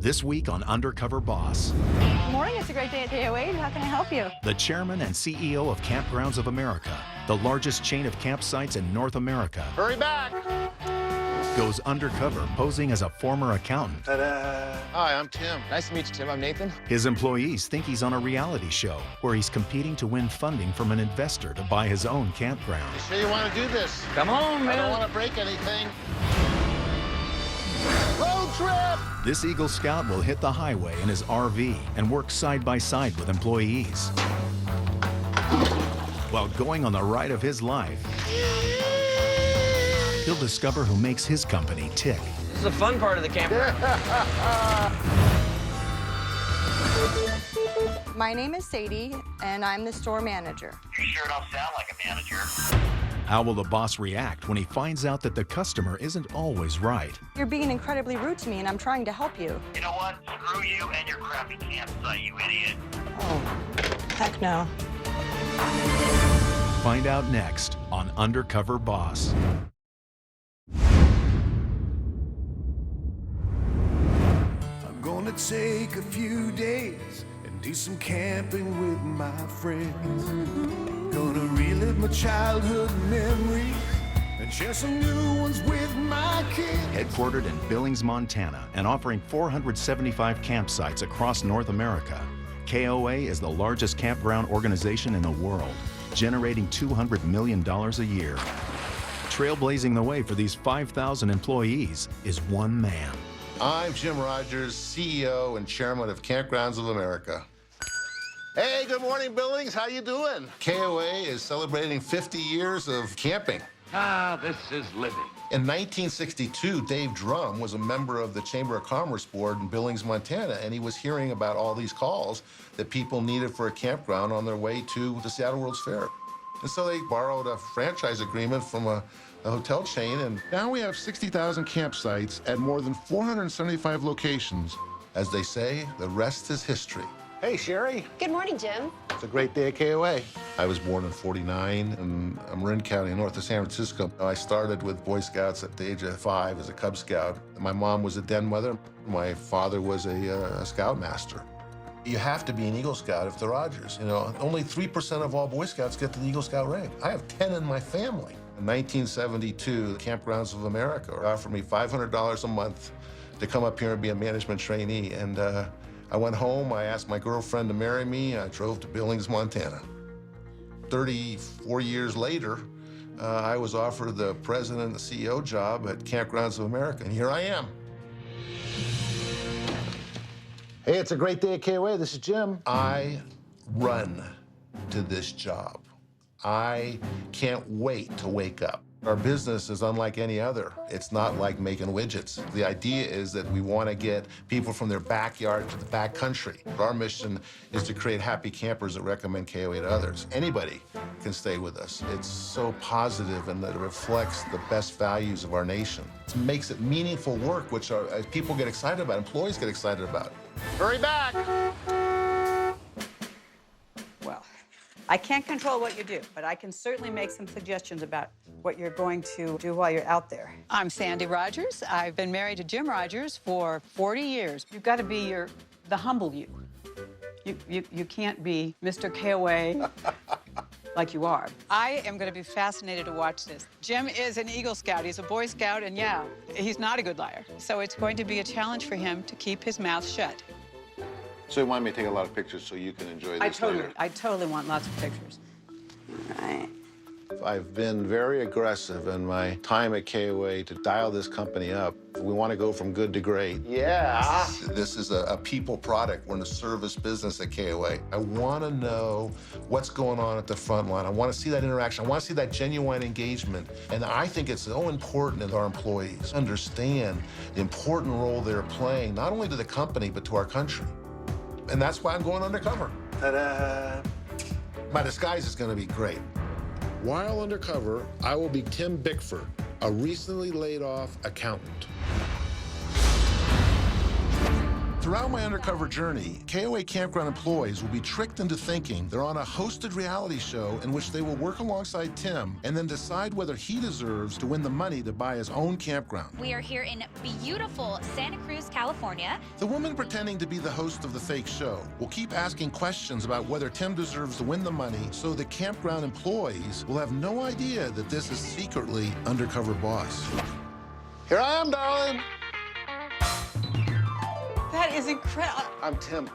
This week on Undercover Boss. Good morning, it's a great day at KO8. How can I help you? The chairman and CEO of Kampgrounds of America, the largest chain of campsites in North America, Hurry back! goes undercover posing as a former accountant. Ta-da! Hi, I'm Tim. Nice to meet you, Tim. I'm Nathan. His employees think he's on a reality show where he's competing to win funding from an investor to buy his own campground. You sure you want to do this? Come on, I man. don't want to break anything. Road trip! This Eagle Scout will hit the highway in his RV and work side by side with employees while going on the ride of his life. He'll discover who makes his company tick. This is the fun part of the campground. My name is Sadie, and I'm the store manager. You sure don't sound like a manager. How will the boss react when he finds out that the customer isn't always right? You're being incredibly rude to me, and I'm trying to help you. You know what? Screw you and your crappy campsite, you idiot. Oh, heck no. Find out next on Undercover Boss. I'm gonna take a few days and do some camping with my friends. Gonna relive my childhood memories and share some new ones with my kids. Headquartered in Billings, Montana, and offering 475 campsites across North America, KOA is the largest campground organization in the world, generating $200 million a year. Trailblazing the way for these 5,000 employees is one man. I'm Jim Rodgers, CEO and chairman of Kampgrounds of America. Hey, good morning, Billings. How you doing? KOA is celebrating 50 years of camping. Ah, this is living. In 1962, Dave Drum was a member of the Chamber of Commerce Board in Billings, Montana, and he was hearing about all these calls that people needed for a campground on their way to the Seattle World's Fair. And so they borrowed a franchise agreement from a hotel chain, and now we have 60,000 campsites at more than 475 locations. As they say, the rest is history. Hey, Sherry. Good morning, Jim. It's a great day at KOA. I was born in '49 in Marin County, north of San Francisco. I started with Boy Scouts at the age of 5 as a Cub Scout. My mom was a den mother. My father was a Scoutmaster. You have to be an Eagle Scout if they're Rodgers. You know, only 3% of all Boy Scouts get to the Eagle Scout rank. I have 10 in my family. In 1972, the Kampgrounds of America offered me $500 a month to come up here and be a management trainee. And I went home, I asked my girlfriend to marry me, I drove to Billings, Montana. 34 years later, I was offered the president and the CEO job at Kampgrounds of America, and here I am. Hey, it's a great day at KOA. This is Jim. I run to this job. I can't wait to wake up. Our business is unlike any other. It's not like making widgets. The idea is that we want to get people from their backyard to the backcountry. Our mission is to create happy campers that recommend KOA to others. Anybody can stay with us. It's so positive and that it reflects the best values of our nation. It makes it meaningful work, which people get excited about, employees get excited about. Hurry back! Well, I can't control what you do, but I can certainly make some suggestions about what you're going to do while you're out there. I'm Sandy Rodgers. I've been married to Jim Rodgers for 40 years. You've got to be the humble you. You can't be Mr. KOA like you are. I am going to be fascinated to watch this. Jim is an Eagle Scout. He's a Boy Scout, and yeah, he's not a good liar. So it's going to be a challenge for him to keep his mouth shut. So you want me to take a lot of pictures so you can enjoy this later? I totally want lots of pictures. All right. I've been very aggressive in my time at KOA to dial this company up. We want to go from good to great. Yeah. This is a people product. We're in a service business at KOA. I want to know what's going on at the front line. I want to see that interaction. I want to see that genuine engagement. And I think it's so important that our employees understand the important role they're playing, not only to the company, but to our country. And that's why I'm going undercover. Ta-da! My disguise is going to be great. While undercover, I will be Tim Bickford, a recently laid-off accountant. Throughout Throughout my undercover journey, KOA campground employees will be tricked into thinking they're on a hosted reality show in which they will work alongside Tim and then decide whether he deserves to win the money to buy his own campground. We are here in beautiful Santa Cruz, California. The woman pretending to be the host of the fake show will keep asking questions about whether Tim deserves to win the money, so the campground employees will have no idea that this is secretly Undercover Boss. Here I am, darling. That is incredible. I'm Tim.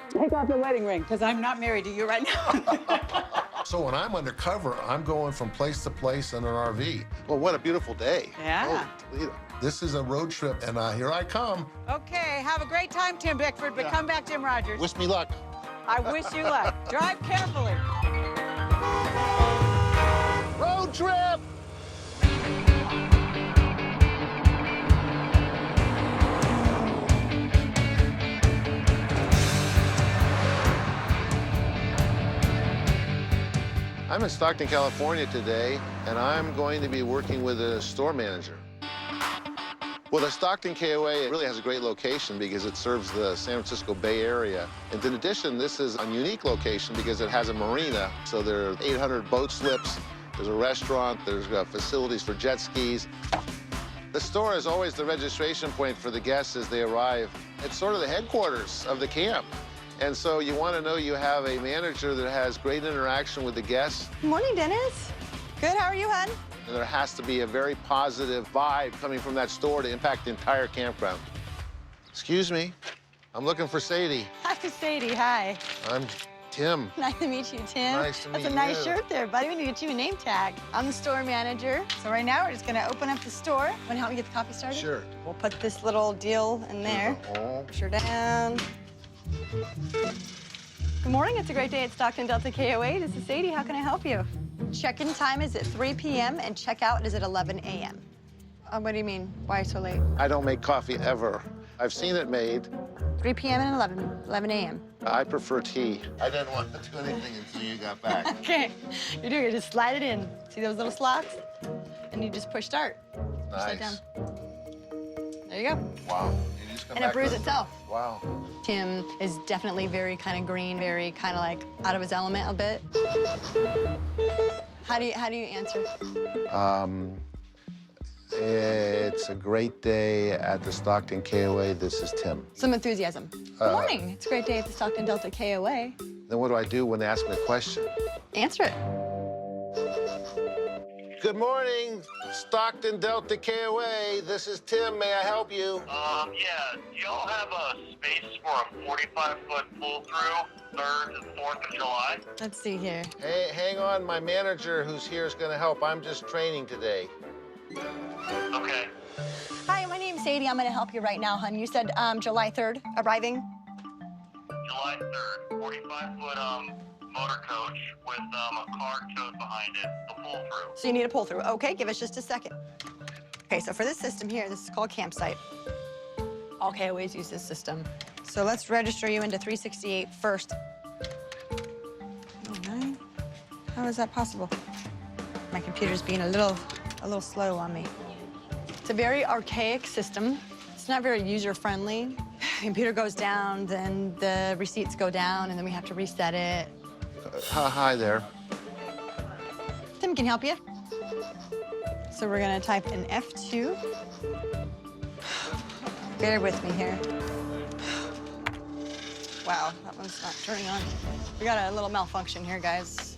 Take off the wedding ring, because I'm not married to you right now. So when I'm undercover, I'm going from place to place in an RV. Well, what a beautiful day. Yeah. Holy Toledo. This is a road trip, and here I come. Okay, have a great time, Tim Bickford, but come back, Jim Rodgers. Wish me luck. I wish you luck. Drive carefully. Road trip! I'm in Stockton, California today, and I'm going to be working with a store manager. Well, the Stockton KOA really has a great location because it serves the San Francisco Bay Area. And in addition, this is a unique location because it has a marina. So there are 800 boat slips, there's a restaurant, there's facilities for jet skis. The store is always the registration point for the guests as they arrive. It's sort of the headquarters of the camp. And so you want to know you have a manager that has great interaction with the guests. Morning, Dennis. Good, how are you, hon? And there has to be a very positive vibe coming from that store to impact the entire campground. Excuse me, I'm looking for Sadie. Hi, Sadie, hi. I'm Tim. Nice to meet you, Tim. Nice to meet you. That's a nice shirt there, buddy. We need to get you a name tag. I'm the store manager. So right now, we're just gonna open up the store. Want to help me get the coffee started? Sure. We'll put this little deal in there. Push her down. Good morning, it's a great day at Stockton Delta KOA. This is Sadie, how can I help you? Check-in time is at 3 p.m. and check-out is at 11 a.m. What do you mean, why so late? I don't make coffee ever. I've seen it made. 3 p.m. and 11 a.m. I prefer tea. I didn't want to do anything until you got back. Okay, you're doing it, just slide it in. See those little slots? And you just push start. Push that Nice. down. There you go. Wow. You just come And it back brews with- itself. Wow. Tim is definitely very kind of green, very kind of like out of his element a bit. How do you answer? It's a great day at the Stockton KOA. This is Tim. Some enthusiasm. Good morning. It's a great day at the Stockton Delta KOA. Then what do I do when they ask me a question? Answer it. Good morning, Stockton Delta KOA. This is Tim. May I help you? Yeah, do y'all have a space for a 45-foot pull-through 3rd and 4th of July? Let's see here. Hey, hang on. My manager who's here is going to help. I'm just training today. Okay. Hi, my name's Sadie. I'm going to help you right now, hon. You said July 3rd arriving? July 3rd, 45-foot motor coach with a car towed behind it, a pull-through. So you need a pull through. Okay, give us just a second. Okay, so for this system here, this is called Campsite. All KOAs use this system. So let's register you into 368 first. Oh, 9? How is that possible? My computer's being a little slow on me. It's a very archaic system. It's not very user-friendly. The computer goes down, then the receipts go down, and then we have to reset it. Hi there. Tim can help you. So we're gonna type in F2. Bear with me here. Wow, that one's not turning on. We got a little malfunction here, guys.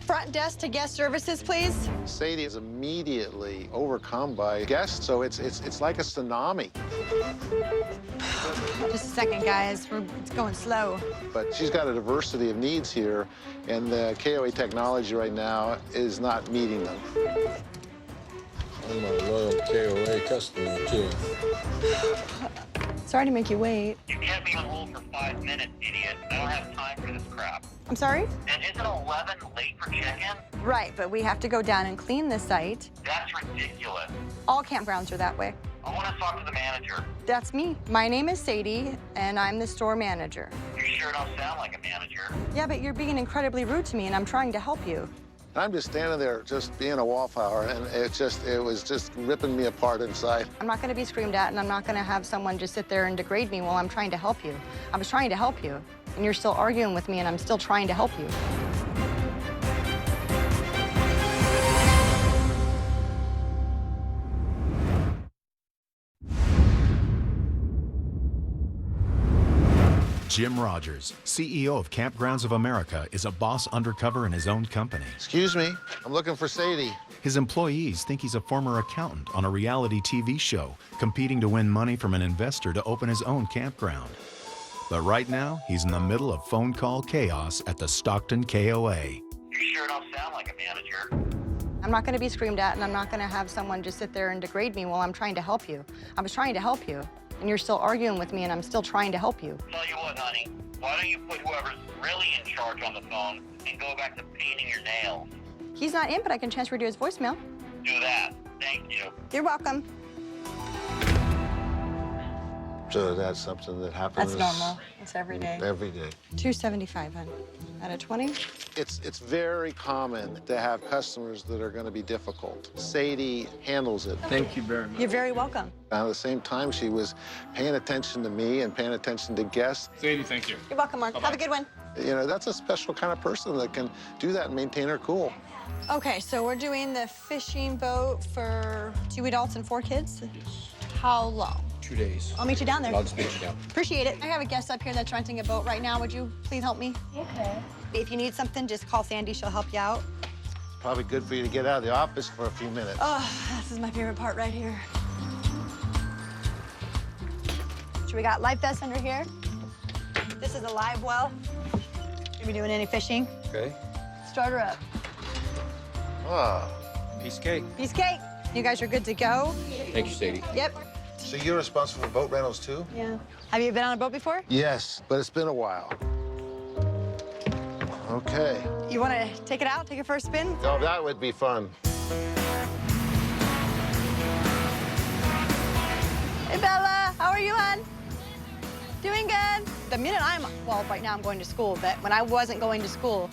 Front desk to guest services, please. Sadie is immediately overcome by guests, so it's like a tsunami. Just a second, guys. It's going slow. But she's got a diversity of needs here, and the KOA technology right now is not meeting them. I'm a loyal KOA customer, too. Sorry to make you wait. You kept me on hold for 5 minutes, idiot. I don't have time for this crap. I'm sorry? And isn't 11 late for check-in? Right, but we have to go down and clean the site. That's ridiculous. All campgrounds are that way. I want to talk to the manager. That's me. My name is Sadie, and I'm the store manager. You sure don't sound like a manager. Yeah, but you're being incredibly rude to me, and I'm trying to help you. I'm just standing there just being a wallflower, and it was just ripping me apart inside. I'm not going to be screamed at, and I'm not going to have someone just sit there and degrade me while I'm trying to help you. I was trying to help you, and you're still arguing with me, and I'm still trying to help you. Jim Rodgers, CEO of Kampgrounds of America, is a boss undercover in his own company. Excuse me, I'm looking for Sadie. His employees think he's a former accountant on a reality TV show, competing to win money from an investor to open his own campground. But right now, he's in the middle of phone call chaos at the Stockton KOA. You sure don't sound like a manager. I'm not going to be screamed at, and I'm not going to have someone just sit there and degrade me while I'm trying to help you. I was trying to help you, and you're still arguing with me, and I'm still trying to help you. Tell you what, honey, why don't you put whoever's really in charge on the phone and go back to painting your nails? He's not in, but I can transfer to his voicemail. Do that. Thank you. You're welcome. So that's something that happens. That's normal. It's every day. Every day. $2.75, hon. Out of 20? It's very common to have customers that are going to be difficult. Sadie handles it. Thank you very much. You're very welcome. At the same time, she was paying attention to me and paying attention to guests. Sadie, thank you. You're welcome, Mark. Have a good one. You know, that's a special kind of person that can do that and maintain her cool. Okay, so we're doing the fishing boat for 2 adults and 4 kids. How long? 2 days. I'll meet you down there. I'll just meet you down. Appreciate it. I have a guest up here that's renting a boat right now. Would you please help me? Okay. If you need something, just call Sandy. She'll help you out. It's probably good for you to get out of the office for a few minutes. Oh, this is my favorite part right here. So we got life vests under here. This is a live well. You be doing any fishing? Okay. Start her up. Ah. Piece of cake. Piece of cake. You guys are good to go? Thank you, Sadie. Yep. So you're responsible for boat rentals, too? Yeah. Have you been on a boat before? Yes, but it's been a while. Okay. You want to take it out, take it for a spin? Oh, that would be fun. Hey, Bella. How are you, hon? Doing good. The minute well, right now I'm going to school, but when I wasn't going to school,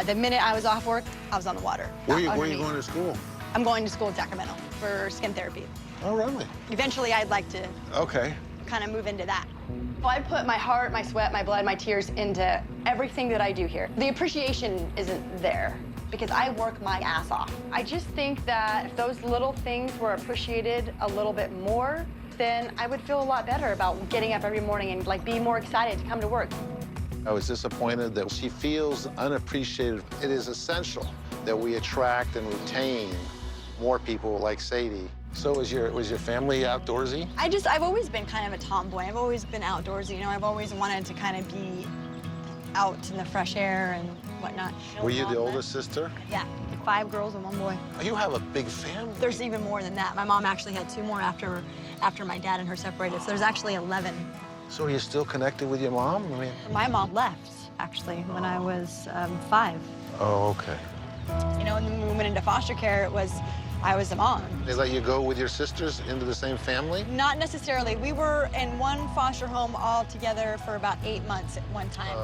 the minute I was off work, I was on the water. Where are you going to school? I'm going to school in Sacramento for skin therapy. Oh, really? Eventually, I'd like to Okay. kind of move into that. Well, I put my heart, my sweat, my blood, my tears into everything that I do here. The appreciation isn't there because I work my ass off. I just think that if those little things were appreciated a little bit more, then I would feel a lot better about getting up every morning and like be more excited to come to work. I was disappointed that she feels unappreciated. It is essential that we attract and retain more people like Sadie. So was your family outdoorsy? I've always been kind of a tomboy. I've always been outdoorsy. You know, I've always wanted to kind of be out in the fresh air and whatnot. Were you the oldest sister? Yeah, 5 girls and 1 boy. You have a big family. There's even more than that. My mom actually had 2 more after my dad and her separated, so there's actually 11. So are you still connected with your mom? I mean... My mom left, actually, when I was 5. Oh, okay. You know, and then when we went into foster care, I was a mom. They let you go with your sisters into the same family? Not necessarily. We were in one foster home all together for about 8 months at one time.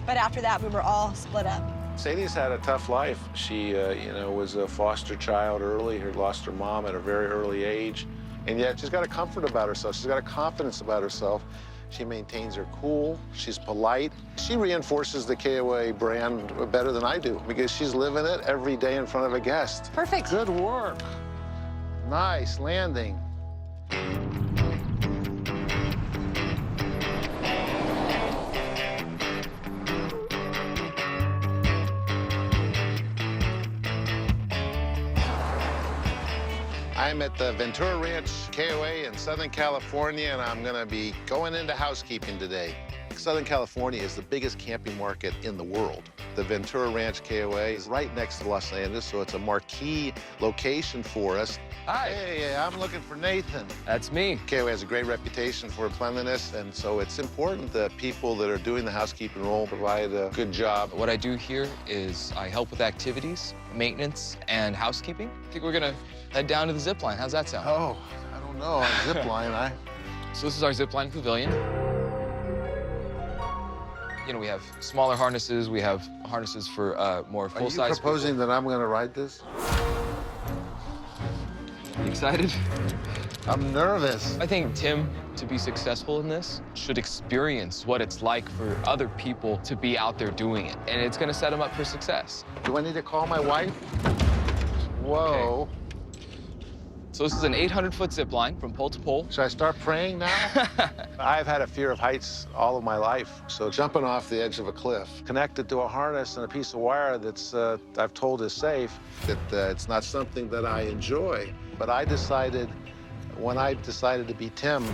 But after that, we were all split up. Sadie's had a tough life. She, was a foster child early. She lost her mom at a very early age. And yet she's got a comfort about herself. She's got a confidence about herself. She maintains her cool. She's polite. She reinforces the KOA brand better than I do because she's living it every day in front of a guest. Perfect. Good work. Nice landing. I'm at the Ventura Ranch KOA in Southern California, and I'm gonna be going into housekeeping today. Southern California is the biggest camping market in the world. The Ventura Ranch KOA is right next to Los Angeles, so it's a marquee location for us. Hi. Hey, I'm looking for Nathan. That's me. KOA has a great reputation for cleanliness, and so it's important that people that are doing the housekeeping role provide a good job. What I do here is I help with activities, maintenance, and housekeeping. I think we're gonna head down to the zip line. How's that sound? Oh, I don't know, on zip line, So this is our zip line pavilion. You know, we have smaller harnesses. We have harnesses for more full-size. Are you proposing that I'm going to ride this? You excited? I'm nervous. I think Tim, to be successful in this, should experience what it's like for other people to be out there doing it. And it's gonna set him up for success. Do I need to call my wife? Whoa. Okay. So this is an 800-foot zip line from pole to pole. Should I start praying now? I've had a fear of heights all of my life. So jumping off the edge of a cliff, connected to a harness and a piece of wire that's, I've told is safe, that it's not something that I enjoy. But I decided, when I decided to be Tim,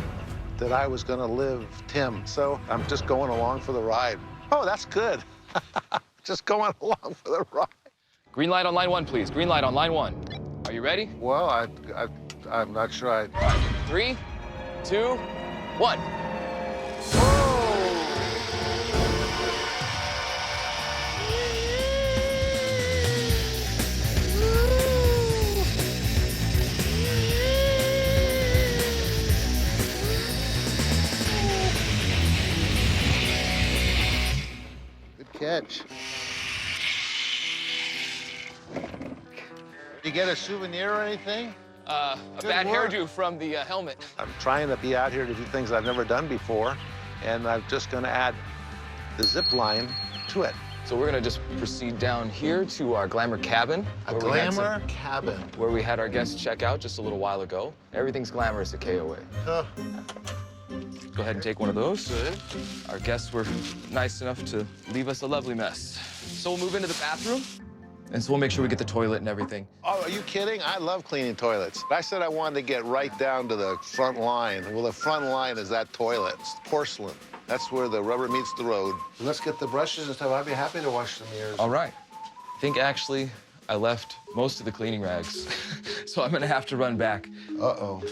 that I was gonna live Tim. So I'm just going along for the ride. Oh, that's good. Just going along for the ride. Green light on line 1, please. Green light on line 1. Are you ready? Well, I'm not sure I... 3, 2, 1. Good catch. Did you get a souvenir or anything? A bad hairdo from the helmet. I'm trying to be out here to do things I've never done before, and I'm just gonna add the zip line to it. So we're gonna just proceed down here to our glamour cabin. A glamour cabin. Where we had our guests check out just a little while ago. Everything's glamorous at KOA. Oh. Go ahead and take one of those. Good. Our guests were nice enough to leave us a lovely mess. So we'll move into the bathroom, and so we'll make sure we get the toilet and everything. Oh, are you kidding? I love cleaning toilets. I said I wanted to get right down to the front line. Well, the front line is that toilet. It's porcelain. That's where the rubber meets the road. Let's get the brushes and stuff. I'd be happy to wash the mirrors. All right. I think actually I left most of the cleaning rags, so I'm gonna have to run back. Uh-oh.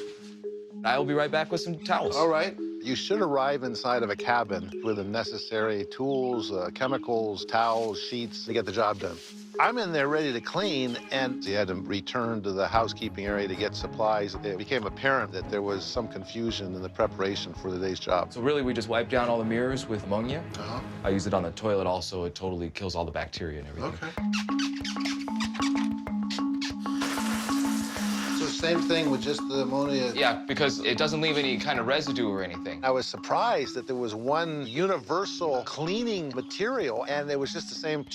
I will be right back with some towels. All right. You should arrive inside of a cabin with the necessary tools, chemicals, towels, sheets to get the job done. I'm in there ready to clean, and you had to return to the housekeeping area to get supplies. It became apparent that there was some confusion in the preparation for the day's job. So really, we just wipe down all the mirrors with ammonia. Uh-huh. I use it on the toilet also. It totally kills all the bacteria and everything. Okay. So same thing with just the ammonia? Yeah, because it doesn't leave any kind of residue or anything. I was surprised that there was one universal cleaning material, and it was just the same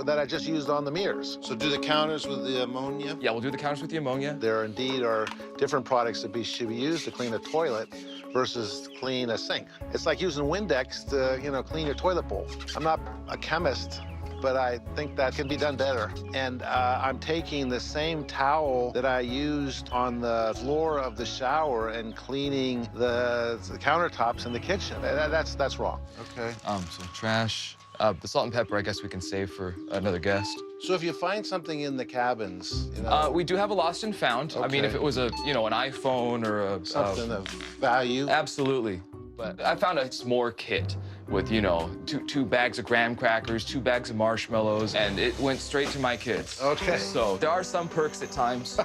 that I just used on the mirrors. So do the counters with the ammonia? Yeah, we'll do the counters with the ammonia. There indeed are different products that should be used to clean a toilet versus clean a sink. It's like using Windex to, clean your toilet bowl. I'm not a chemist, but I think that can be done better. And I'm taking the same towel that I used on the floor of the shower and cleaning the countertops in the kitchen. That's wrong. Okay. So trash. The salt and pepper, I guess we can save for another guest. So if you find something in the cabins, we do have a lost and found. Okay. I mean, if it was an iPhone or something of value. Absolutely. But I found a s'more kit with, two bags of graham crackers, 2 bags of marshmallows, and it went straight to my kids. Okay. So there are some perks at times.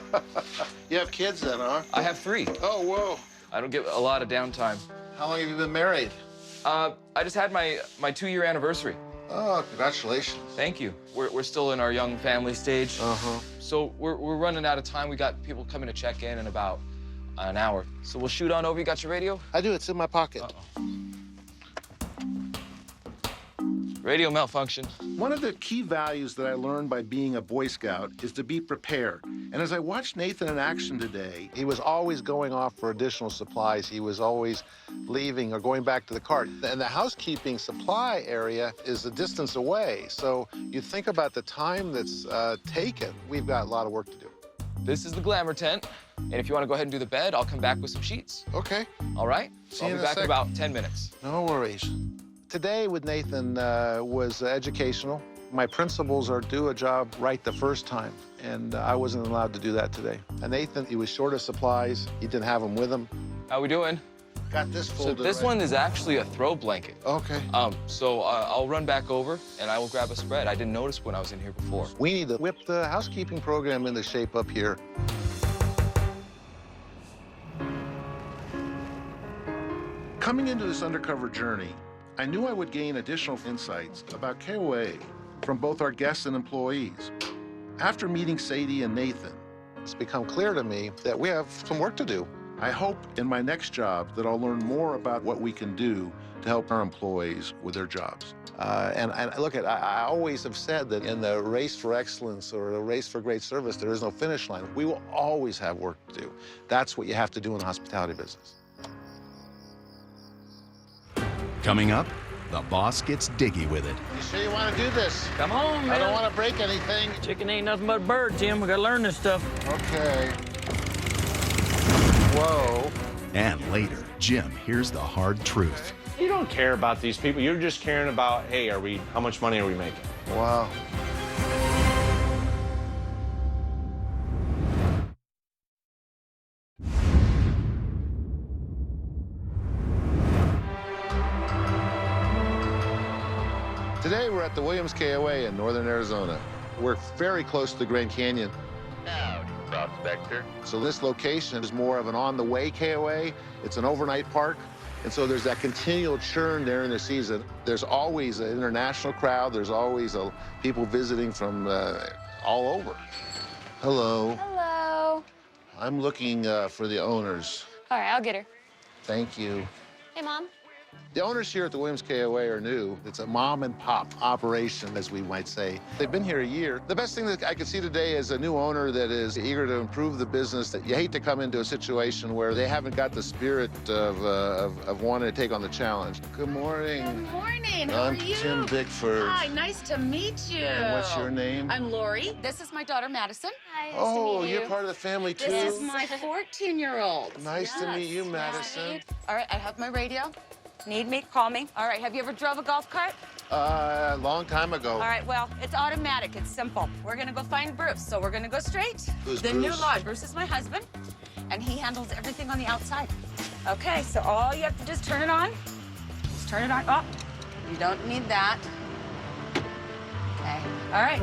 You have kids then, huh? I have 3. Oh, whoa. I don't get a lot of downtime. How long have you been married? I just had my 2-year anniversary. Oh, congratulations. Thank you. We're still in our young family stage. Uh-huh. So we're running out of time. We got people coming to check in about an hour. So we'll shoot on over. You got your radio? I do. It's in my pocket. Radio malfunction. One of the key values that I learned by being a Boy Scout is to be prepared. And as I watched Nathan in action today, he was always going off for additional supplies. He was always leaving or going back to the cart. And the housekeeping supply area is a distance away. So you think about the time that's taken. We've got a lot of work to do. This is the glamour tent. And if you want to go ahead and do the bed, I'll come back with some sheets. Okay. All right? See you I'll in be a back in sec. about 10 minutes. No worries. Today with Nathan was educational. My principles are do a job right the first time, and I wasn't allowed to do that today. And Nathan, he was short of supplies. He didn't have them with him. How we doing? Got this So folded. this right. one is actually a throw blanket. Okay. So I'll run back over, and I will grab a spread. I didn't notice when I was in here before. We need to whip the housekeeping program into shape up here. Coming into this undercover journey, I knew I would gain additional insights about KOA from both our guests and employees. After meeting Sadie and Nathan, it's become clear to me that we have some work to do. I hope in my next job that I'll learn more about what we can do to help our employees with their jobs. And look, I always have said that in the race for excellence or the race for great service, there is no finish line. We will always have work to do. That's what you have to do in the hospitality business. Coming up, the boss gets diggy with it. You sure you want to do this? Come on, man. I don't want to break anything. Chicken ain't nothing but a bird, Tim. We gotta learn this stuff. Okay. Whoa. And later, Jim hears the hard truth. You don't care about these people. You're just caring about, hey, how much money are we making? Wow. Today we're at the Williams KOA in northern Arizona. We're very close to the Grand Canyon. Howdy, prospector. So this location is more of an on-the-way KOA. It's an overnight park. And so there's that continual churn during the season. There's always an international crowd. There's always people visiting from all over. Hello. Hello. I'm looking for the owners. All right, I'll get her. Thank you. Hey, Mom. The owners here at the Williams KOA are new. It's a mom-and-pop operation, as we might say. They've been here a year. The best thing that I could see today is a new owner that is eager to improve the business. That you hate to come into a situation where they haven't got the spirit of wanting to take on the challenge. Good morning. Good morning. How I'm are you? Tim Bickford. Hi, nice to meet you. And what's your name? I'm Lori. This is my daughter, Madison. Hi, nice Oh, to meet you. you're part of the family, too? This is my 14-year-old. Nice to meet you, Madison. All right, I have my radio. Need me? Call me. All right, have you ever drove a golf cart? A long time ago. All right, well, it's automatic. It's simple. We're going to go find Bruce, so we're going to go straight. Who's the new Bruce? lodge. Bruce is my husband, and he handles everything on the outside. Okay, so all you have to do is turn it on. Just turn it on. Oh, you don't need that. Okay, all right.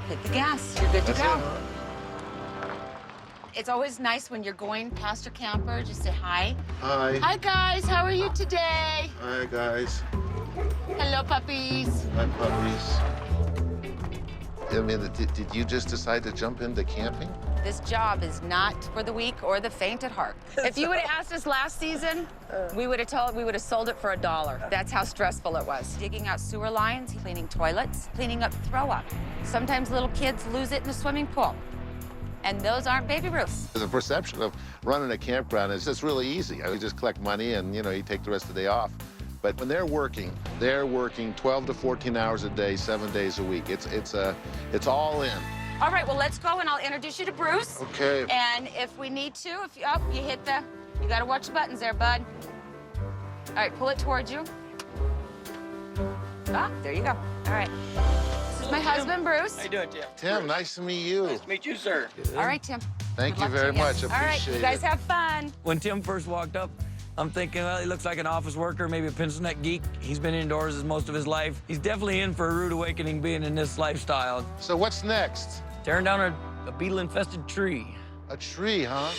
Hit the gas. You're good to That's go. it. It's always nice when you're going past a camper, just say hi. Hi. Hi, guys. How are you today? Hi, guys. Hello, puppies. Hi, puppies. I mean, did you just decide to jump into camping? This job is not for the weak or the faint at heart. If you would have asked us last season, we would have sold it for $1. That's how stressful it was. Digging out sewer lines, cleaning toilets, cleaning up throw up. Sometimes little kids lose it in the swimming pool. And those aren't baby roofs. The perception of running a campground is just really easy. You just collect money and, you take the rest of the day off. But when they're working 12 to 14 hours a day, 7 days a week. It's all in. All right, well, let's go, and I'll introduce you to Bruce. Okay. And if we need to, you hit you gotta watch the buttons there, bud. All right, pull it towards you. Ah, there you go. All right. This is my husband, Bruce. How you doing, Tim? Tim, nice to meet you. Nice to meet you, sir. All right, Tim. Thank Good you luck very to you. much. All right, Appreciate you guys it. have fun. When Tim first walked up, I'm thinking, well, he looks like an office worker, maybe a pencil neck geek. He's been indoors most of his life. He's definitely in for a rude awakening being in this lifestyle. So what's next? Tearing down a beetle-infested tree. A tree, huh?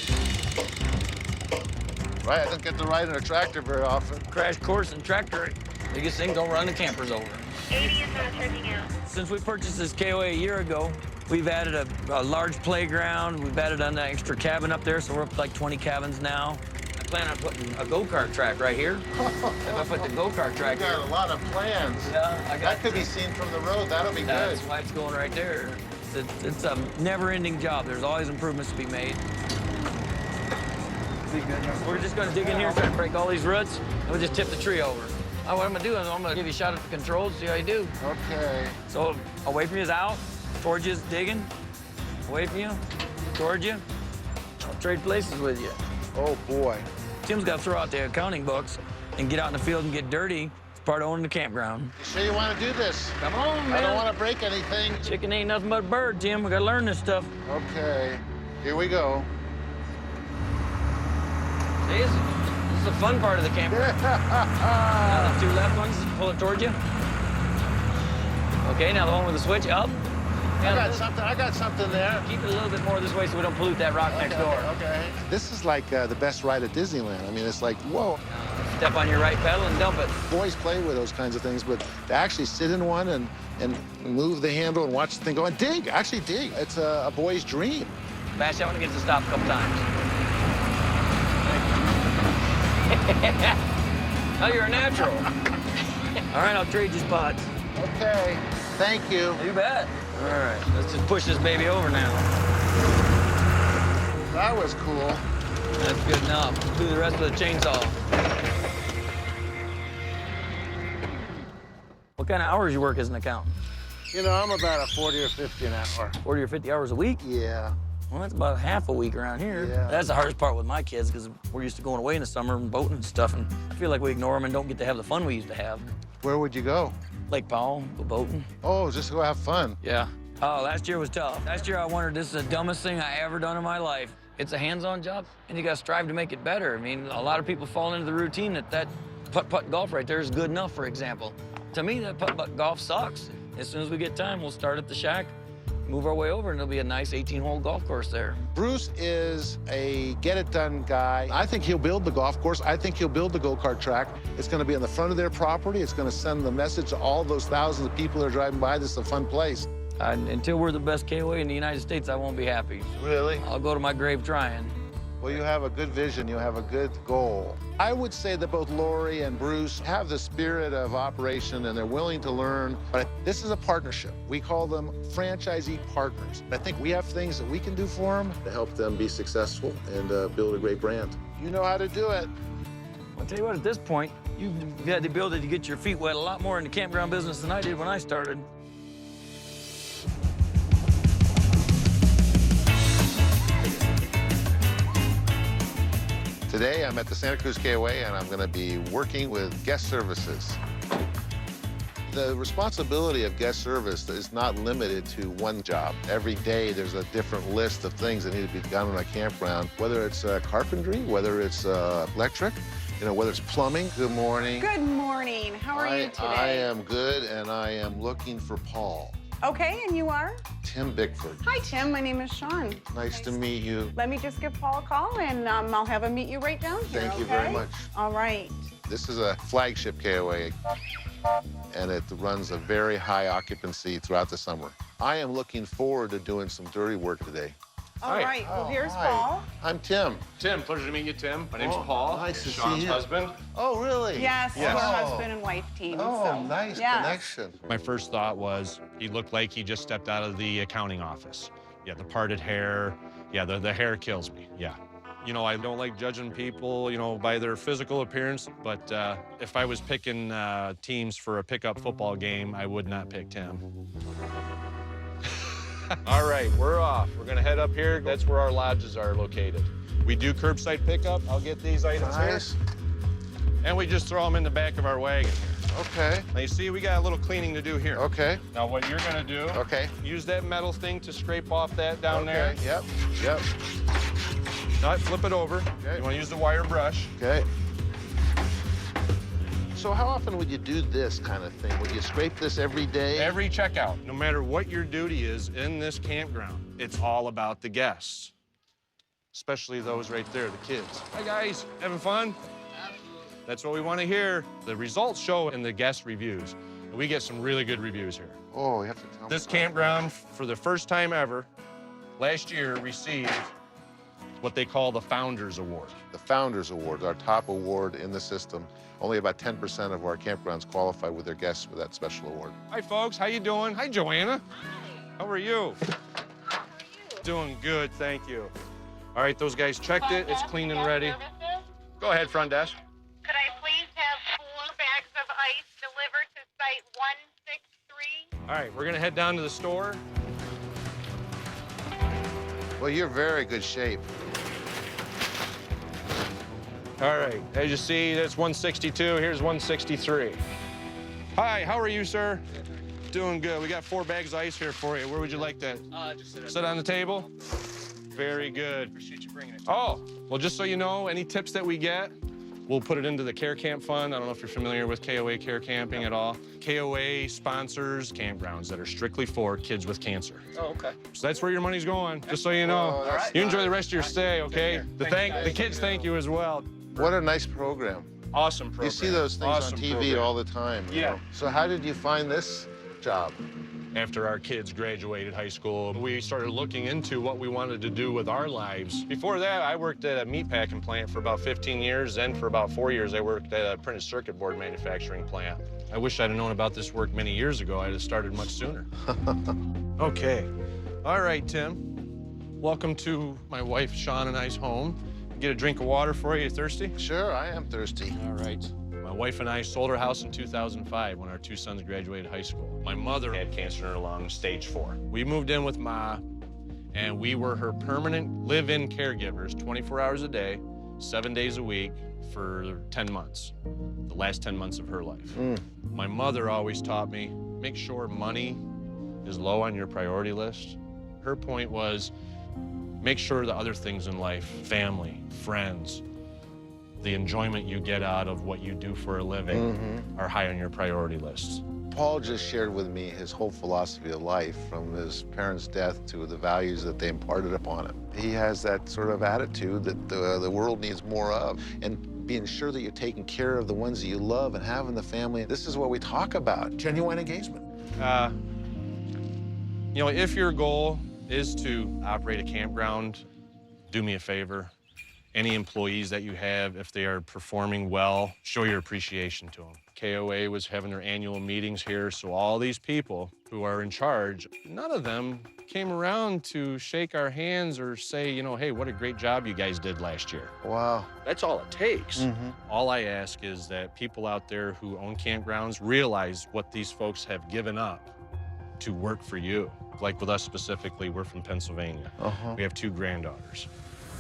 Right, I don't get to ride in a tractor very often. Crash course and tractor. Biggest thing, don't run the campers over. 80 is not charging out. Since we purchased this KOA a year ago, we've added a large playground. We've added an extra cabin up there, so we're up to like 20 cabins now. I plan on putting a go-kart track right here. If I put the go-kart track You here. got a lot of plans. Yeah, That could be seen from the road. That'll be good. That's why it's going right there. It's a never-ending job. There's always improvements to be made. We're just going to dig in here, try to break all these roots, and we'll just tip the tree over. What I'm going to do is I'm going to give you a shot at the controls, see how you do. Okay. So away from you is out, towards you is digging, away from you, towards you. I'll trade places with you. Oh, boy. Tim's got to throw out the accounting books and get out in the field and get dirty. It's part of owning the campground. You sure you want to do this? Come on, man. I don't want to break anything. Chicken ain't nothing but a bird, Tim. We got to learn this stuff. Okay. Here we go. See, this is the fun part of the camper. Now the two left ones, pull it towards you. Okay, now the one with the switch up. I got something there. Keep it a little bit more this way so we don't pollute that rock next door. Okay. This is like the best ride at Disneyland. I mean, it's like, whoa. Step on your right pedal and dump it. Boys play with those kinds of things, but to actually sit in one and move the handle and watch the thing go and dig, actually dig, it's a boy's dream. Bash that one and get to stop a couple times. Oh, you're a natural. All right, I'll trade you spots. Okay, thank you. You bet. All right, let's just push this baby over now. That was cool. That's good enough. Let's do the rest of the chainsaw. What kind of hours you work as an accountant? You know, I'm about a 40 or 50 an hour. 40 or 50 hours a week? Yeah. Well, that's about half a week around here. Yeah. That's the hardest part with my kids because we're used to going away in the summer and boating and stuff, and I feel like we ignore them and don't get to have the fun we used to have. Where would you go? Lake Powell, go boating. Oh, just to go have fun. Yeah. Oh, last year was tough. Last year I wondered, this is the dumbest thing I ever done in my life. It's a hands-on job, and you gotta strive to make it better. I mean, a lot of people fall into the routine that putt-putt golf right there is good enough, for example. To me, that putt-putt golf sucks. As soon as we get time, we'll start at the shack, move our way over, and there'll be a nice 18-hole golf course there. Bruce is a get-it-done guy. I think he'll build the golf course. I think he'll build the go-kart track. It's going to be on the front of their property. It's going to send the message to all those thousands of people that are driving by. This is a fun place. Until we're the best KOA in the United States, I won't be happy. Really? I'll go to my grave trying. Well, you have a good vision. You have a good goal. I would say that both Lori and Bruce have the spirit of operation, and they're willing to learn. But this is a partnership. We call them franchisee partners. I think we have things that we can do for them to help them be successful and build a great brand. You know how to do it. I'll tell you what, at this point, you've had the ability to get your feet wet a lot more in the campground business than I did when I started. Today, I'm at the Santa Cruz KOA, and I'm going to be working with guest services. The responsibility of guest service is not limited to one job. Every day, there's a different list of things that need to be done in a campground, whether it's carpentry, whether it's electric, you know, whether it's plumbing. Good morning. Good morning. How are you today? I am good, and I am looking for Paul. Okay, and you are? Tim Bickford. Hi, Tim. My name is Sean. Nice to meet you. Let me just give Paul a call, and I'll have him meet you right down here, Thank you very much. All right. This is a flagship KOA, and it runs a very high occupancy throughout the summer. I am looking forward to doing some dirty work today. All right. Well, here's hi. Paul. I'm Tim. Tim, pleasure to meet you, Tim. My name's Paul. Nice to Sean's see you. husband. Oh, really? Yes, Yes. we're husband and wife team. Oh, so, nice yes. connection. My first thought was he looked like he just stepped out of the accounting office. Yeah, the parted hair. Yeah, the hair kills me. Yeah. You know, I don't like judging people, you know, by their physical appearance, but if I was picking teams for a pickup football game, I would not pick Tim. All right, we're off. We're gonna head up here. That's where our lodges are located. We do curbside pickup. I'll get these items Nice. here. And we just throw them in the back of our wagon here. Okay. Now, you see, we got a little cleaning to do here. Okay. Now, what you're gonna do, Okay. use that metal thing to scrape off that down there. Okay. Yep. Yep. Now, flip it over. Okay. You wanna use the wire brush. Okay. So how often would you do this kind of thing? Would you scrape this every day? Every checkout, no matter what your duty is in this campground, it's all about the guests, especially those right there, the kids. Hi, guys. Having fun? Absolutely. That's what we want to hear. The results show in the guest reviews. We get some really good reviews here. Oh, you have to tell me. This campground, for the first time ever, last year received what they call the Founders Award. The Founders Award, our top award in the system. Only about 10% of our campgrounds qualify with their guests for that special award. Hi, folks. How you doing? Hi, Joanna. How are you? Doing good, thank you. All right, those guys checked it. It's clean and ready. Go ahead, front desk. Could I please have 4 bags of ice delivered to site 163? All right, we're gonna head down to the store. Well, you're very good shape. All right, as you see, that's 162. Here's 163. Hi, how are you, sir? Doing good. We got 4 bags of ice here for you. Where would you like that? Just Sit on the table? Very good. Appreciate you bringing it. Oh, well, just so you know, any tips that we get, we'll put it into the Care Camp Fund. I don't know if you're familiar with KOA Care Camping at all. KOA sponsors campgrounds that are strictly for kids with cancer. Oh, okay. So that's where your money's going, just so you know. Oh, that's You enjoy the rest of your stay, okay? The kids thank you as well. What a nice program. Awesome program. You see those things Awesome on TV program. all the time. you Yeah. know. So how did you find this job? After our kids graduated high school, we started looking into what we wanted to do with our lives. Before that, I worked at a meat packing plant for about 15 years. Then for about 4 years, I worked at a printed circuit board manufacturing plant. I wish I'd have known about this work many years ago. I'd have started much sooner. Okay. All right, Tim. Welcome to my wife, Sean, and I's home. Get a drink of water for you. You thirsty? Sure, I am thirsty. All right. My wife and I sold our house in 2005 when our 2 sons graduated high school. My mother had cancer in her lungs, stage 4. We moved in with Ma, and we were her permanent live-in caregivers 24 hours a day, 7 days a week for 10 months, the last 10 months of her life. My mother always taught me, make sure money is low on your priority list. Her point was, make sure the other things in life, family, friends, the enjoyment you get out of what you do for a living are high on your priority list. Paul just shared with me his whole philosophy of life, from his parents' death to the values that they imparted upon him. He has that sort of attitude that the world needs more of, and being sure that you're taking care of the ones that you love and having the family. This is what we talk about, genuine engagement. You know, if your goal is to operate a campground, do me a favor. Any employees that you have, if they are performing well, show your appreciation to them. KOA was having their annual meetings here, so all these people who are in charge, none of them came around to shake our hands or say, you know, hey, what a great job you guys did last year. Wow. That's all it takes. All I ask is that people out there who own campgrounds realize what these folks have given up to work for you. Like with us specifically, we're from Pennsylvania. We have 2 granddaughters.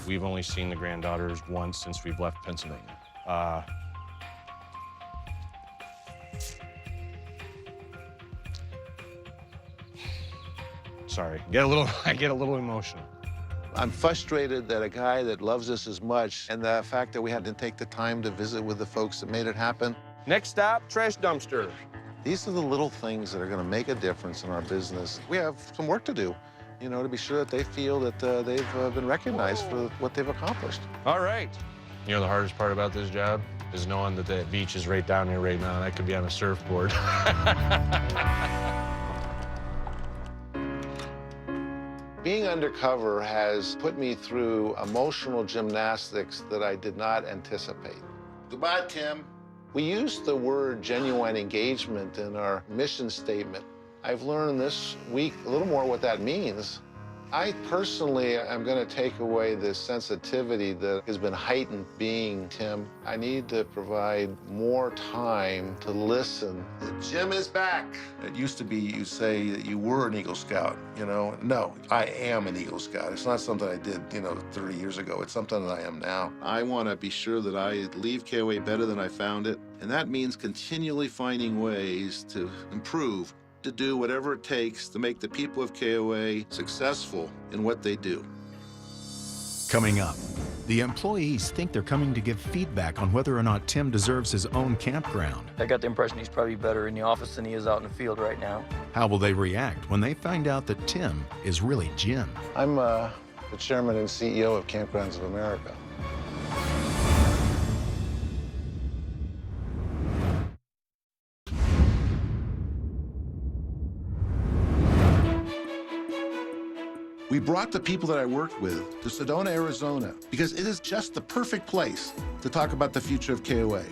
We've only seen the granddaughters once since we've left Pennsylvania. Sorry, I get a little emotional. I'm frustrated that a guy that loves us as much, and the fact that we had to take the time to visit with the folks that made it happen. Next stop, trash dumpster. These are the little things that are going to make a difference in our business. We have some work to do, you know, to be sure that they feel that they've been recognized for what they've accomplished. All right. You know the hardest part about this job is knowing that that beach is right down here right now, and I could be on a surfboard. Being undercover has put me through emotional gymnastics that I did not anticipate. Goodbye, Tim. We use the word genuine engagement in our mission statement. I've learned this week a little more what that means. I personally am going to take away this sensitivity that has been heightened being Tim. I need to provide more time to listen. Jim is back. It used to be you say that you were an Eagle Scout, you know. No, I am an Eagle Scout. It's not something I did, you know, 30 years ago. It's something that I am now. I want to be sure that I leave KOA better than I found it, and that means continually finding ways to improve, to do whatever it takes to make the people of KOA successful in what they do. Coming up, the employees think they're coming to give feedback on whether or not Tim deserves his own campground. I got the impression he's probably better in the office than he is out in the field right now. How will they react when they find out that Tim is really Jim? I'm the chairman and CEO of Kampgrounds of America. We brought the people that I worked with to Sedona, Arizona, because it is just the perfect place to talk about the future of KOA.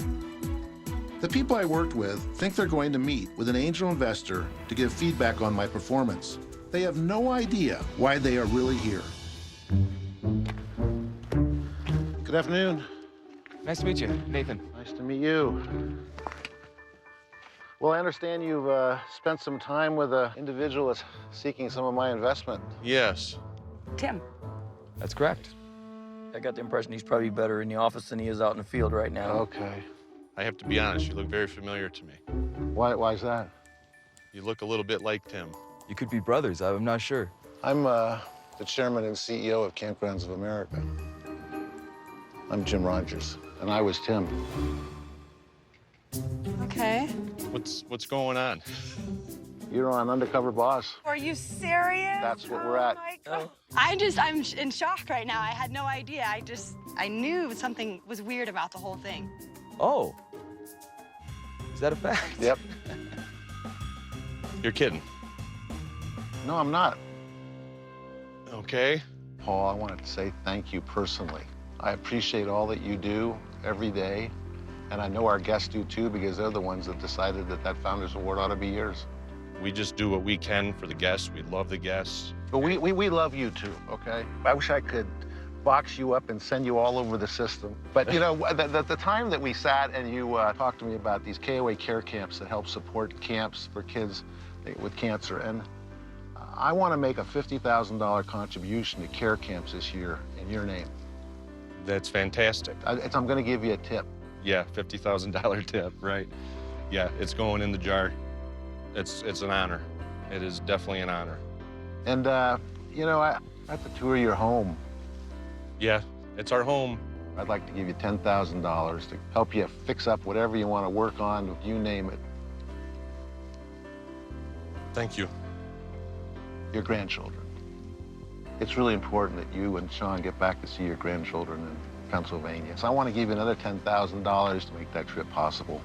The people I worked with think they're going to meet with an angel investor to give feedback on my performance. They have no idea why they are really here. Good afternoon. Nice to meet you, Nathan. Nice to meet you. Well, I understand you've spent some time with an individual that's seeking some of my investment. Yes. Tim. That's correct. I got the impression he's probably better in the office than he is out in the field right now. Okay. I have to be honest, you look very familiar to me. Why is that? You look a little bit like Tim. You could be brothers. I'm not sure. I'm the chairman and CEO of Kampgrounds of America. I'm Jim Rodgers, and I was Tim. Okay. What's going on? You're on Undercover Boss. Are you serious? That's what we're at. I'm in shock right now. I had no idea. I knew something was weird about the whole thing. Oh. Is that a fact? Yep. You're kidding. No, I'm not. Okay. Paul, I wanted to say thank you personally. I appreciate all that you do every day, and I know our guests do too, because they're the ones that decided that that Founders Award ought to be yours. We just do what we can for the guests. We love the guests. But we love you too, okay? I wish I could box you up and send you all over the system. But you know, the time that we sat and you talked to me about these KOA care camps that help support camps for kids with cancer, and I want to make a $50,000 contribution to care camps this year in your name. That's fantastic. I'm going to give you a tip. Yeah, $50,000 tip, right? Yeah, it's going in the jar. It's an honor. It is definitely an honor. And, you know, I have to tour your home. Yeah, it's our home. I'd like to give you $10,000 to help you fix up whatever you want to work on, you name it. Thank you. Your grandchildren. It's really important that you and Sean get back to see your grandchildren in Pennsylvania. So I want to give you another $10,000 to make that trip possible.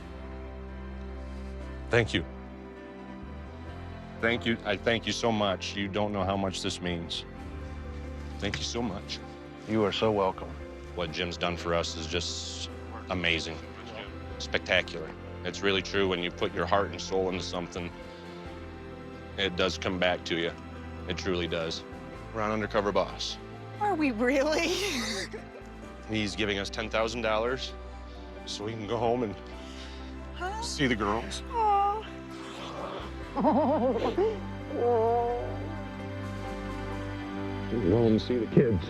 Thank you. Thank you. I thank you so much. You don't know how much this means. Thank you so much. You are so welcome. What Jim's done for us is just amazing, spectacular. It's really true. When you put your heart and soul into something, it does come back to you. It truly does. We're on Undercover Boss. Are we really? He's giving us $10,000 so we can go home and see the girls. Aw. Go and see the kids.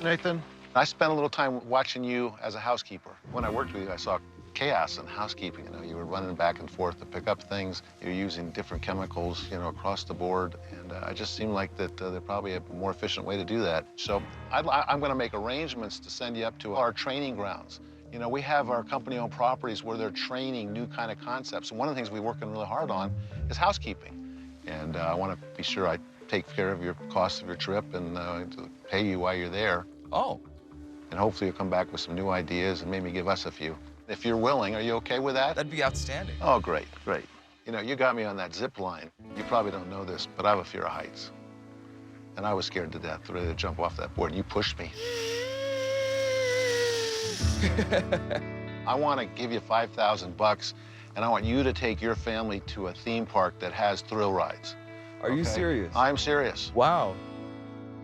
Nathan, I spent a little time watching you as a housekeeper. When I worked with you, I saw chaos in housekeeping. You know, you were running back and forth to pick up things. You're using different chemicals, you know, across the board. And it just seemed like that there's probably a more efficient way to do that. So I'm going to make arrangements to send you up to our training grounds. You know, we have our company-owned properties where they're training new kind of concepts. And one of the things we're working really hard on is housekeeping. And I want to be sure I take care of your costs of your trip and to pay you while you're there. Oh. And hopefully you'll come back with some new ideas and maybe give us a few. If you're willing, are you okay with that? That'd be outstanding. Oh, great, great. You know, you got me on that zip line. You probably don't know this, but I have a fear of heights. And I was scared to death, ready to jump off that board, and you pushed me. I want to give you $5,000, and I want you to take your family to a theme park that has thrill rides. Are you serious? I'm serious. Wow.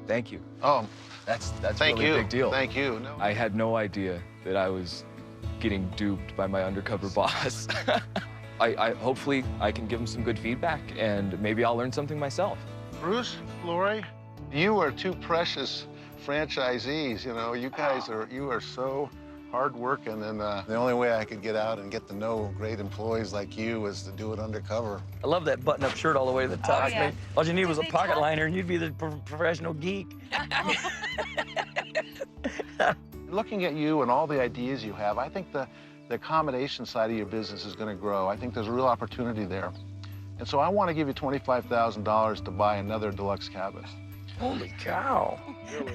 Thank you. Oh, that's thank really you. a big deal. Thank you. No. I had no idea that I was getting duped by my undercover boss. Hopefully I can give him some good feedback, and maybe I'll learn something myself. Bruce, Lori, you are two precious franchisees. You know, you guys are so hard-working, and the only way I could get out and get to know great employees like you is to do it undercover. I love that button-up shirt all the way to the top. Oh, yeah. All you need was a pocket liner, and you'd be the professional geek. Looking at you and all the ideas you have, I think the accommodation side of your business is going to grow. I think there's a real opportunity there. And so I want to give you $25,000 to buy another deluxe cabin. Holy cow.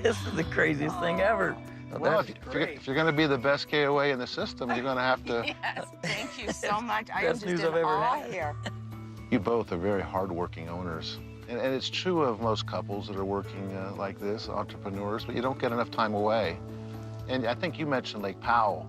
This is the craziest thing ever. Well, if you're going to be the best KOA in the system, you're going to have to... Yes, thank you so much. I am Best just news in I've ever awe had. here. You both are very hardworking owners. And it's true of most couples that are working like this, entrepreneurs, but you don't get enough time away. And I think you mentioned Lake Powell.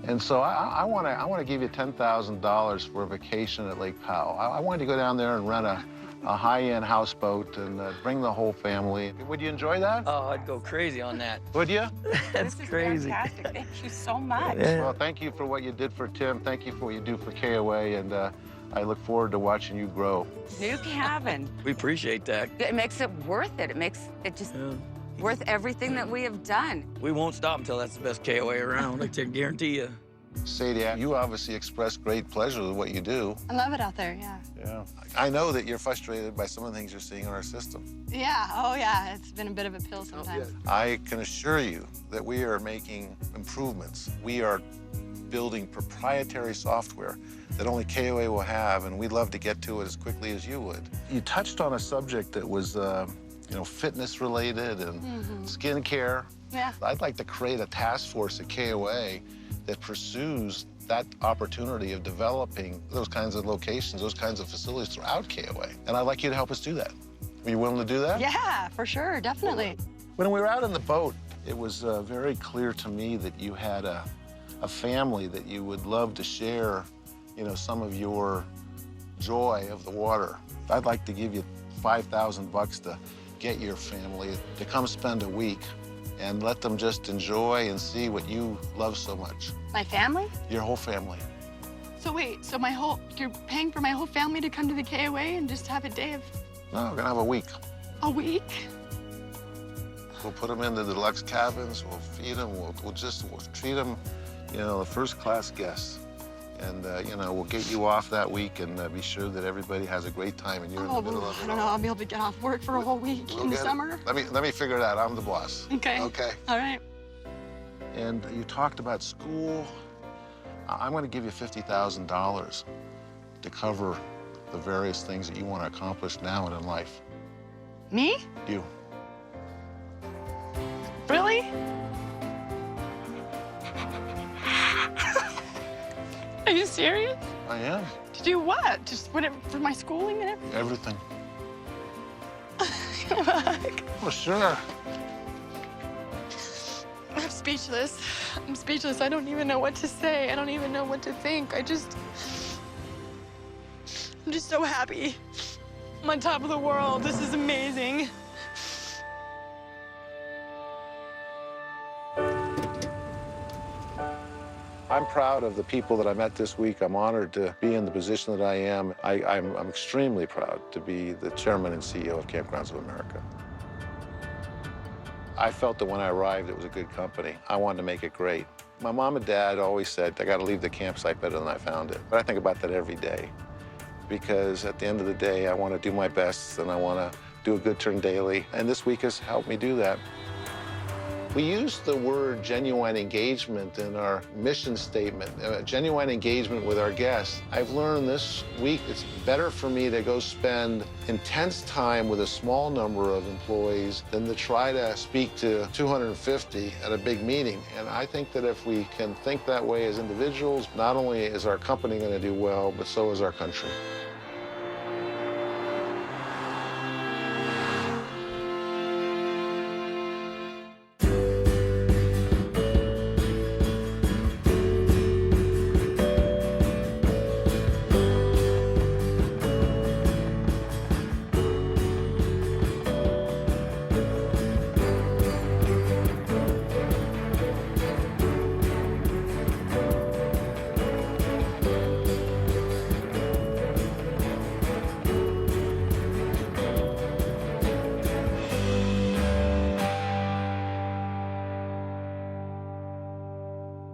And so I want to give you $10,000 for a vacation at Lake Powell. I want you to go down there and rent a high-end houseboat and bring the whole family. Would you enjoy that? Oh, I'd go crazy on that. Would you? That's This is crazy. fantastic. Thank you so much. Yeah. Well, thank you for what you did for Tim. Thank you for what you do for KOA, and I look forward to watching you grow. New cabin. We appreciate that. It makes it worth it. It makes it just worth everything that we have done. We won't stop until that's the best KOA around, I can guarantee you. Sadie, you obviously expressed great pleasure with what you do. I love it out there, yeah. Yeah. I know that you're frustrated by some of the things you're seeing in our system. Yeah, oh yeah, it's been a bit of a pill sometimes. I can assure you that we are making improvements. We are building proprietary software that only KOA will have, and we'd love to get to it as quickly as you would. You touched on a subject that was, you know, fitness related and skincare. Yeah. I'd like to create a task force at KOA that pursues that opportunity of developing those kinds of locations, those kinds of facilities throughout KOA. And I'd like you to help us do that. Are you willing to do that? Yeah, for sure, definitely. When we were out on the boat, it was very clear to me that you had a family that you would love to share, you know, some of your joy of the water. I'd like to give you $5,000 to get your family to come spend a week and let them just enjoy and see what you love so much. My family? Your whole family. So wait, so you're paying for my whole family to come to the KOA and just have a day of... No, we're gonna have a week. A week? We'll put them in the deluxe cabins, we'll feed them, we'll treat them, you know, the first-class guests. And, you know, we'll get you off that week and be sure that everybody has a great time and you're in the middle of it. I don't know, I'll be able to get off work for a whole week in the summer. Let me figure it out. I'm the boss. Okay. Okay. All right. And you talked about school. I'm going to give you $50,000 to cover the various things that you want to accomplish now and in life. Me? You. Really? Are you serious? I am. To do what? Just for my schooling and Everything. everything? Well, sure. I'm speechless. I'm speechless. I don't even know what to say. I don't even know what to think. I'm just so happy. I'm on top of the world. This is amazing. I'm proud of the people that I met this week. I'm honored to be in the position that I am. I'm extremely proud to be the chairman and CEO of Kampgrounds of America. I felt that when I arrived, it was a good company. I wanted to make it great. My mom and dad always said, I got to leave the campsite better than I found it. But I think about that every day because at the end of the day, I want to do my best and I want to do a good turn daily. And this week has helped me do that. We use the word genuine engagement in our mission statement, genuine engagement with our guests. I've learned this week it's better for me to go spend intense time with a small number of employees than to try to speak to 250 at a big meeting. And I think that if we can think that way as individuals, not only is our company going to do well, but so is our country.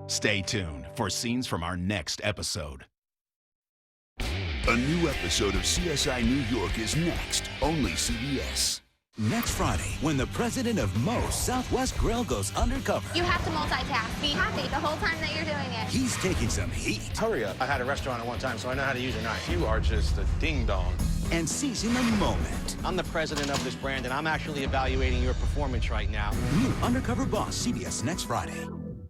Stay tuned for scenes from our next episode. A new episode of CSI New York is next, only CBS. Next Friday, when the president of Moe's Southwest Grill goes undercover. You have to multitask. Be happy the whole time that you're doing it. He's taking some heat. Hurry up. I had a restaurant at one time, so I know how to use a knife. You are just a ding-dong. And seizing the moment. I'm the president of this brand, and I'm actually evaluating your performance right now. New Undercover Boss, CBS next Friday.